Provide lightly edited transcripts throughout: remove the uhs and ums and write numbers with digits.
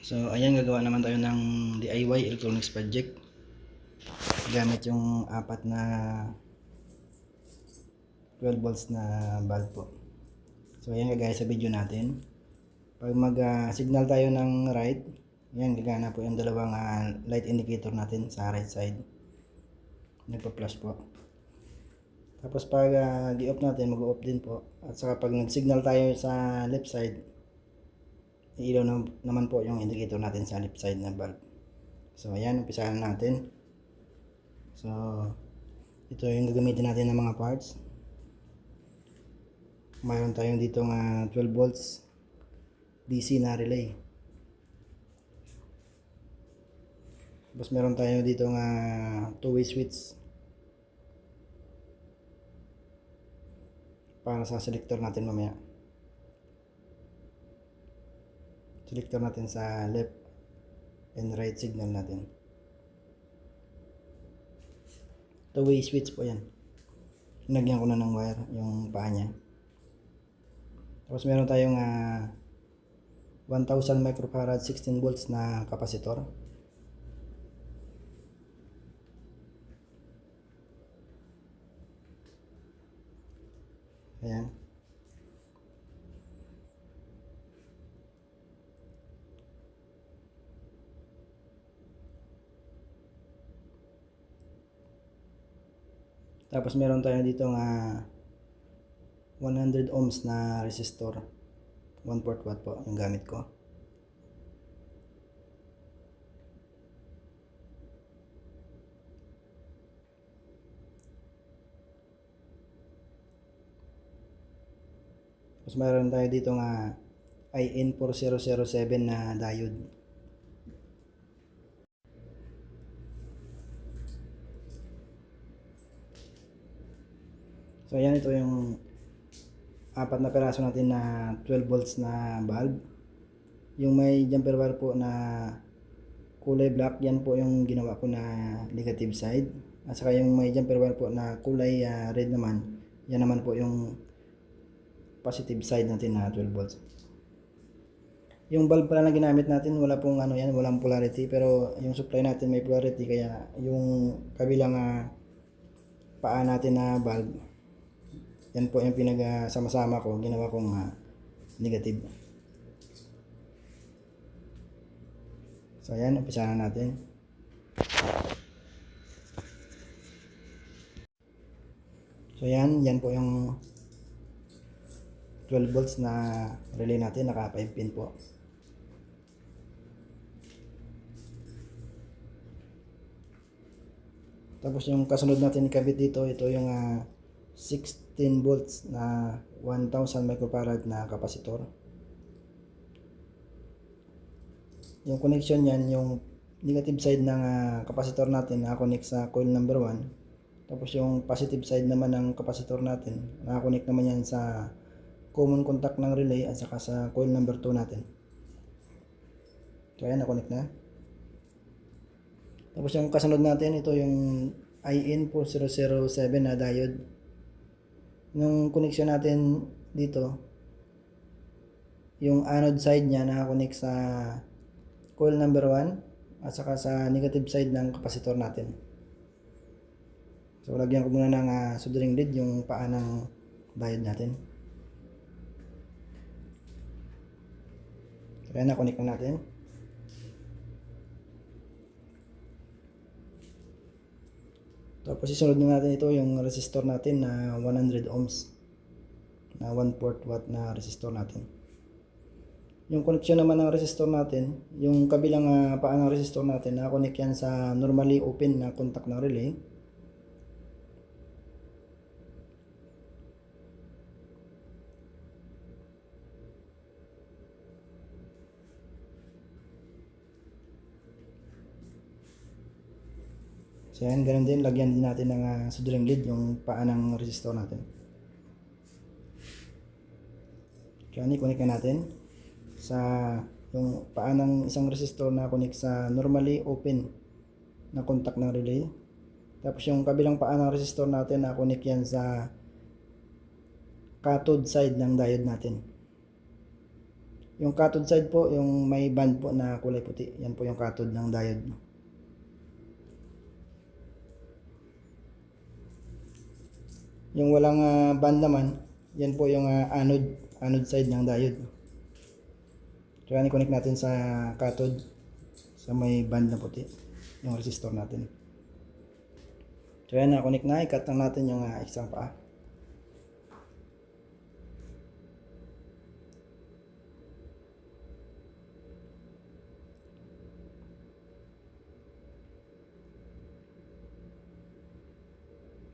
So ayan, gagawa naman tayo ng DIY electronics project gamit yung apat na 12 volts na bulb po. So ayan, gagaya sa video natin. Pag mag signal tayo ng right, ayan, gagana po yung dalawang light indicator natin sa right side, nagpa-flash po. Tapos pag i-off natin, mag-off din po. At saka pag nag-signal tayo sa left side, iilaw naman po yung indicator natin sa left side na bulb. So ayan, umpisahan natin. So ito yung gagamitin natin ng mga parts. Mayroon tayong dito nga 12 volts DC na relay. Tapos meron tayo dito nga two-way switch para sa selector natin mamaya. Selector natin sa left and right signal natin. Two-way switch po yan. Nagyan ko na ng wire yung paa niya. Tapos meron tayong 1000 microfarad 16 volts na kapasitor. Ayan. Tapos meron tayo dito 100 ohms na resistor, 1/4 watt po yung gamit ko. Tapos meron tayo dito IN4007 na diode. So ayan, ito yung apat na peraso natin na 12 volts na bulb. Yung may jumper wire po na kulay black, yan po yung ginawa ko na negative side. At saka yung may jumper wire po na kulay red naman, yan naman po yung positive side natin na 12 volts. Yung bulb pala na ginamit natin, wala pong walang polarity, pero yung supply natin may polarity, kaya yung kabilang paa natin na bulb, yan po yung pinagsama-sama ko, ginawa kong negative. So ayan, umpisahan natin. So yan po yung 12 volts na relay natin, naka 5 pin po. Tapos yung kasunod natin ikabit dito, ito yung 16 volts na 1000 microfarad na kapasitor. Yung connection niyan, yung negative side ng kapasitor natin nakakonect sa coil number 1. Tapos yung positive side naman ng kapasitor natin, nakakonect naman yan sa common contact ng relay at saka sa coil number 2 natin. So ayan, nakonect na. Tapos yung kasunod natin, ito yung IN4007 na diode. Nung connection natin dito, yung anode side niya nakakonect sa coil number 1 at saka sa negative side ng kapasitor natin. So lagyan ko muna ng soldering lead yung paa ng diode natin. So ayan, na-connect na natin. Tapos isunod na natin ito yung resistor natin na 100 ohms na 1/4 watt na resistor natin. Yung connection naman ng resistor natin, yung kabilang paa ng resistor natin, nakakonect yan sa normally open na contact ng relay. So yan, ganun din, lagyan din natin ng soldering lead yung paa ng resistor natin. So yan, i-connect na natin sa yung paa ng isang resistor na connect sa normally open na contact ng relay. Tapos yung kabilang paa ng resistor natin na connect yan sa cathode side ng diode natin. Yung cathode side po, yung may band po na kulay puti, yan po yung cathode ng diode. Yung walang band naman, yan po yung anode side ng diode. So yan, i-connect natin sa cathode sa may band na puti, yung resistor natin. So yan, na-connect na, i-cut lang natin yung isang paa.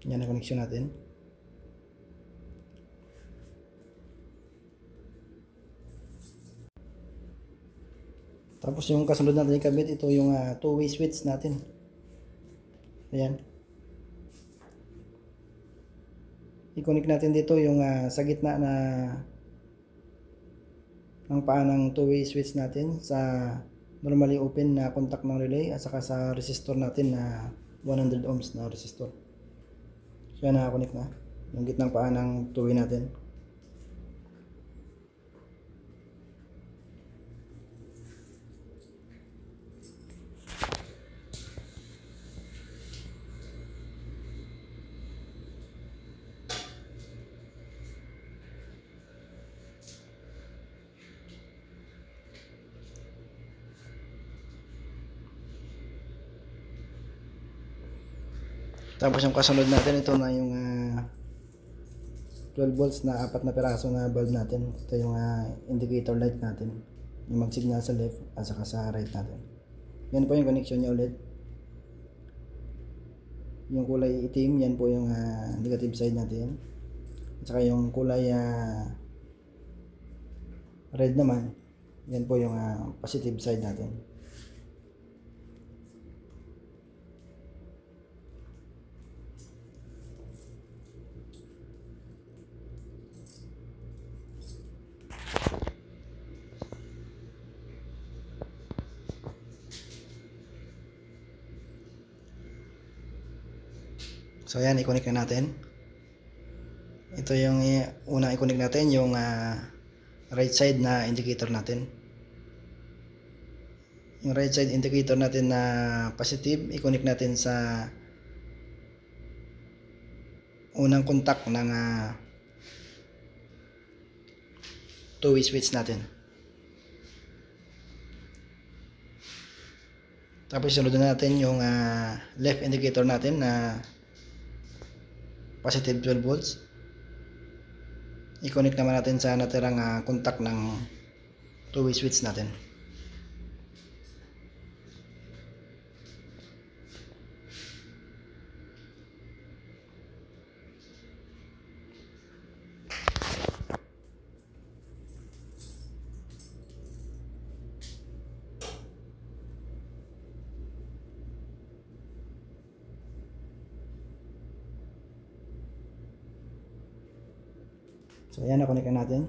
Yan ang connection natin. Tapos yung kasunod natin ikabit, ito yung two-way switch natin. Ayan. I-connect natin dito yung sa gitna na ng paa ng two-way switch natin sa normally open na contact ng relay at saka sa resistor natin na 100 ohms na resistor. So yan, nakakonect na yung gitnang paa ng two-way natin. Tapos yung kasunod natin, ito na yung 12 volts na 4 na piraso na bulb natin. Ito yung indicator light natin, yung mag-signal sa left at saka sa right natin. Yan po yung connection niya ulit. Yung kulay itim, yan po yung negative side natin. At saka yung kulay red naman, yan po yung positive side natin. So ayan, i-connect na natin. Ito yung unang i-connect natin, yung right side na indicator natin. Yung right side indicator natin na positive, i-connect natin sa unang contact ng two-way switch natin. Tapos sunod na natin yung left indicator natin na positive 12 volts. I-connect naman natin sa natirang contact ng two-way switch natin. So ayan, na-connect na natin.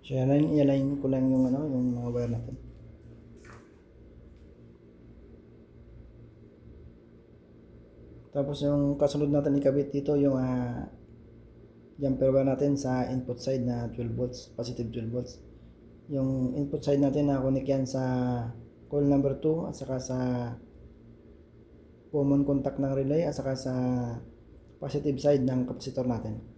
So i-align ko lang yung yung mga wire natin. Tapos yung kasunod natin ikabit dito yung jumper wire natin sa input side na 12 volts, positive 12 volts. Yung input side natin na connect yan sa coil number 2 at saka sa common contact ng relay at saka sa positive side ng capacitor natin.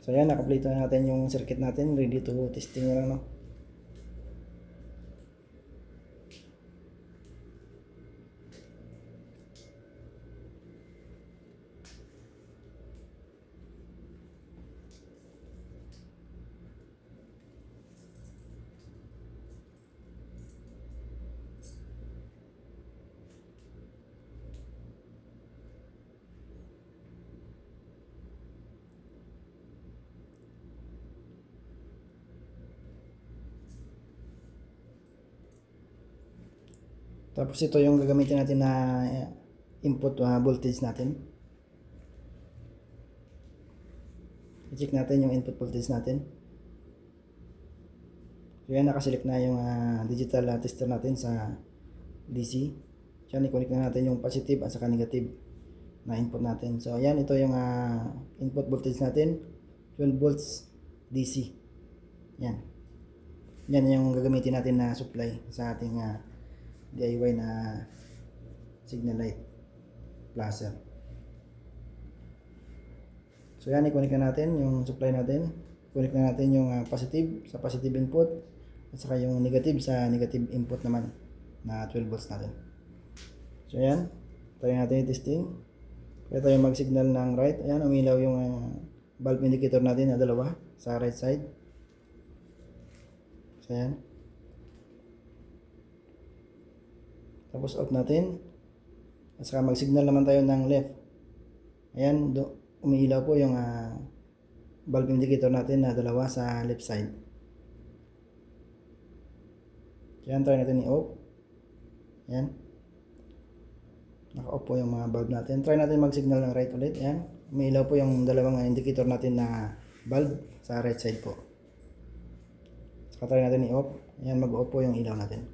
So yan, naka-complete na natin yung circuit natin, ready to testing na lang, no? Tapos ito yung gagamitin natin na input voltage natin. I-check natin yung input voltage natin. So yan, nakaselect na yung digital tester natin sa DC. Yan, i-connect na natin yung positive at saka negative na input natin. So yan, ito yung input voltage natin, 12 volts DC. Yan. Yan yung gagamitin natin na supply sa ating DIY na signal light placer. So yan, i-connect na natin yung supply natin. Connect na natin yung positive sa positive input at saka yung negative sa negative input naman na 12 volts natin. So yan, try natin yung testing. Kaya tayo mag-signal ng right. Ayan, umilaw yung bulb indicator natin na dalawa sa right side. So yan. Tapos out natin. At saka mag-signal naman tayo ng left. Ayan, umiilaw po yung bulb indicator natin na dalawa sa left side. Yan, try natin i-off. Yan. Naka-off po yung mga bulb natin. Try natin mag-signal ng right ulit. Yan. Umiilaw po yung dalawang indicator natin na bulb sa right side po. Saka try natin i-off. Yan, mag-off po yung ilaw natin.